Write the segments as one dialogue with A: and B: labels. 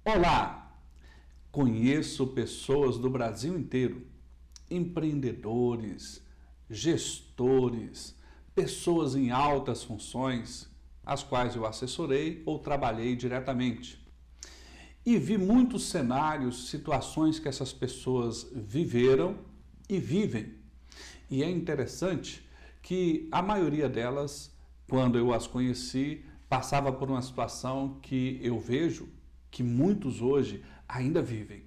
A: Olá! Conheço pessoas do Brasil inteiro, empreendedores, gestores, pessoas em altas funções, as quais eu assessorei ou trabalhei diretamente. E vi muitos cenários, situações que essas pessoas viveram e vivem. E é interessante que a maioria delas, quando eu as conheci, passava por uma situação que eu vejo que muitos hoje ainda vivem.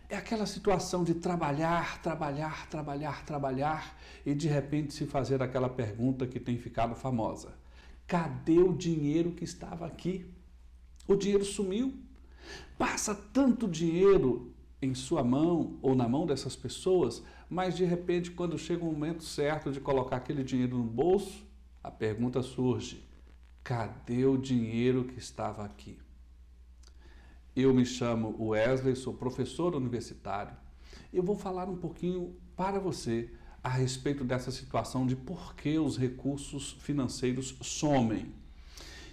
A: É aquela situação de trabalhar, trabalhar, trabalhar, trabalhar e de repente se fazer aquela pergunta que tem ficado famosa: cadê o dinheiro que estava aqui? O dinheiro sumiu. Passa tanto dinheiro em sua mão ou na mão dessas pessoas, mas de repente, quando chega o momento certo de colocar aquele dinheiro no bolso, a pergunta surge: cadê o dinheiro que estava aqui? Eu me chamo Wesley, sou professor universitário. Eu vou falar um pouquinho para você a respeito dessa situação de por que os recursos financeiros somem.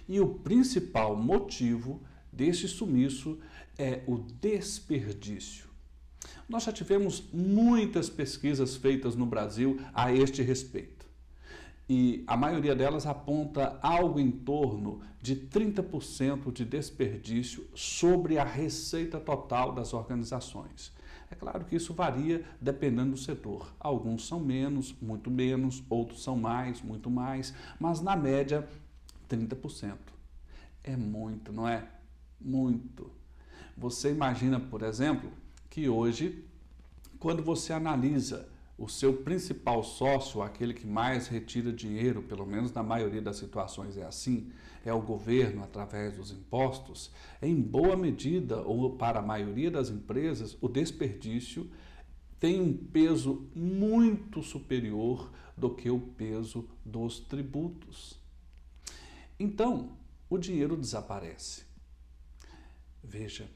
A: E o principal motivo desse sumiço é o desperdício. Nós já tivemos muitas pesquisas feitas no Brasil a este respeito. E a maioria delas aponta algo em torno de 30% de desperdício sobre a receita total das organizações. É claro que isso varia dependendo do setor. Alguns são menos, muito menos, outros são mais, muito mais, mas na média 30%. É muito, não é? Muito. Você imagina, por exemplo, que hoje, quando você analisa o seu principal sócio, aquele que mais retira dinheiro, pelo menos na maioria das situações é assim, é o governo através dos impostos, em boa medida, ou para a maioria das empresas, o desperdício tem um peso muito superior do que o peso dos tributos. Então, o dinheiro desaparece. Veja,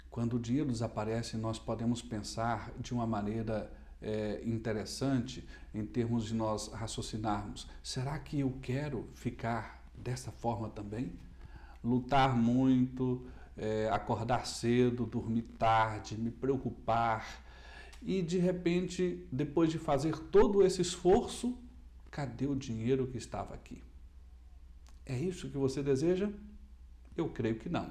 A: quando o dinheiro desaparece, nós podemos pensar de uma maneira interessante em termos de nós raciocinarmos: será que eu quero ficar dessa forma também? Lutar muito, acordar cedo, dormir tarde, me preocupar e de repente, depois de fazer todo esse esforço, cadê o dinheiro que estava aqui? É isso que você deseja? Eu creio que não.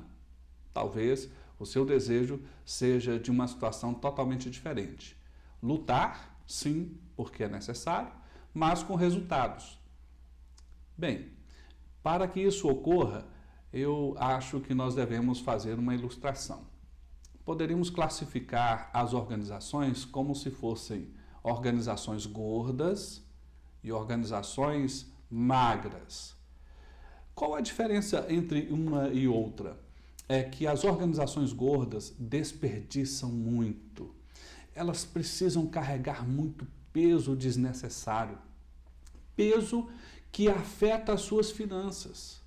A: Talvez o seu desejo seja de uma situação totalmente diferente. Lutar, sim, porque é necessário, mas com resultados. Bem, para que isso ocorra, eu acho que nós devemos fazer uma ilustração. Poderíamos classificar as organizações como se fossem organizações gordas e organizações magras. Qual a diferença entre uma e outra? É que as organizações gordas desperdiçam muito. Elas precisam carregar muito peso desnecessário, peso que afeta as suas finanças.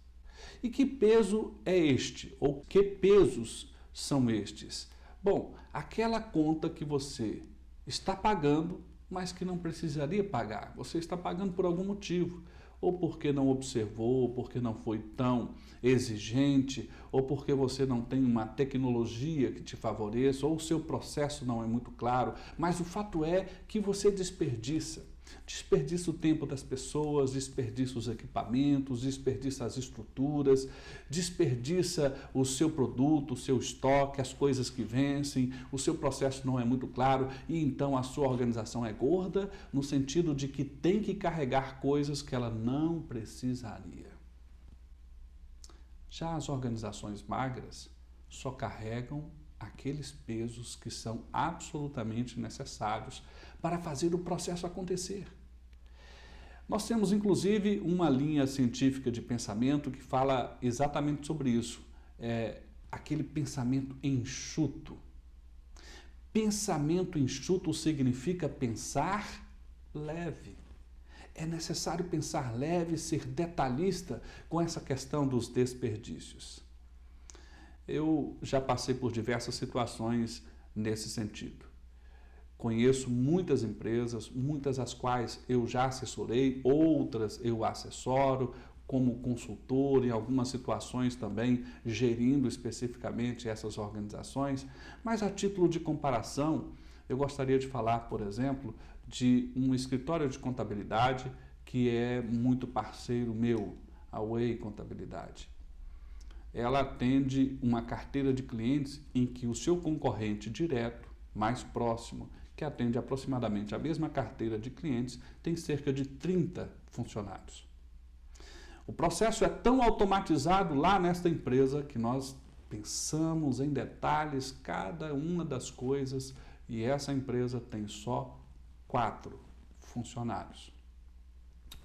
A: E que peso é este? Ou que pesos são estes? Bom, aquela conta que você está pagando, mas que não precisaria pagar. Você está pagando por algum motivo. Ou porque não observou, ou porque não foi tão exigente, ou porque você não tem uma tecnologia que te favoreça, ou o seu processo não é muito claro, mas o fato é que você desperdiça o tempo das pessoas, desperdiça os equipamentos, desperdiça as estruturas, desperdiça o seu produto, o seu estoque, as coisas que vencem, o seu processo não é muito claro e então a sua organização é gorda no sentido de que tem que carregar coisas que ela não precisaria. Já as organizações magras só carregam aqueles pesos que são absolutamente necessários para fazer o processo acontecer. Nós temos, inclusive, uma linha científica de pensamento que fala exatamente sobre isso. É aquele pensamento enxuto. Pensamento enxuto significa pensar leve. É necessário pensar leve, ser detalhista com essa questão dos desperdícios. Eu já passei por diversas situações nesse sentido. Conheço muitas empresas, muitas as quais eu já assessorei, outras eu assessoro, como consultor, em algumas situações também gerindo especificamente essas organizações, mas a título de comparação, eu gostaria de falar, por exemplo, de um escritório de contabilidade que é muito parceiro meu, a Way Contabilidade. Ela atende uma carteira de clientes em que o seu concorrente direto, mais próximo, que atende aproximadamente a mesma carteira de clientes, tem cerca de 30 funcionários. O processo é tão automatizado lá nesta empresa que nós pensamos em detalhes cada uma das coisas e essa empresa tem só 4 funcionários.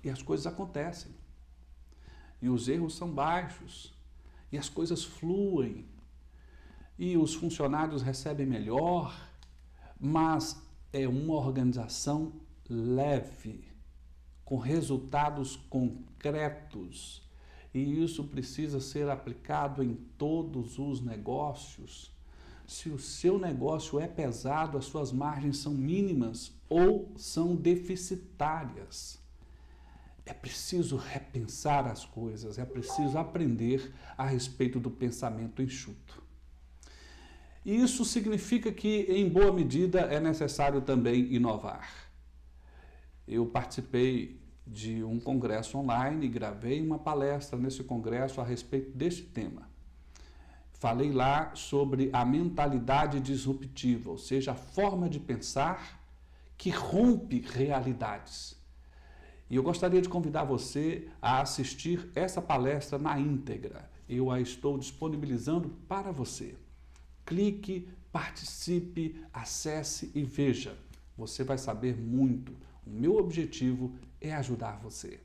A: E as coisas acontecem. E os erros são baixos. E as coisas fluem. E os funcionários recebem melhor, mas é uma organização leve, com resultados concretos. E isso precisa ser aplicado em todos os negócios. Se o seu negócio é pesado, as suas margens são mínimas ou são deficitárias. É preciso repensar as coisas, é preciso aprender a respeito do pensamento enxuto. E isso significa que, em boa medida, é necessário também inovar. Eu participei de um congresso online e gravei uma palestra nesse congresso a respeito desse tema. Falei lá sobre a mentalidade disruptiva, ou seja, a forma de pensar que rompe realidades. E eu gostaria de convidar você a assistir essa palestra na íntegra. Eu a estou disponibilizando para você. Clique, participe, acesse e veja. Você vai saber muito. O meu objetivo é ajudar você.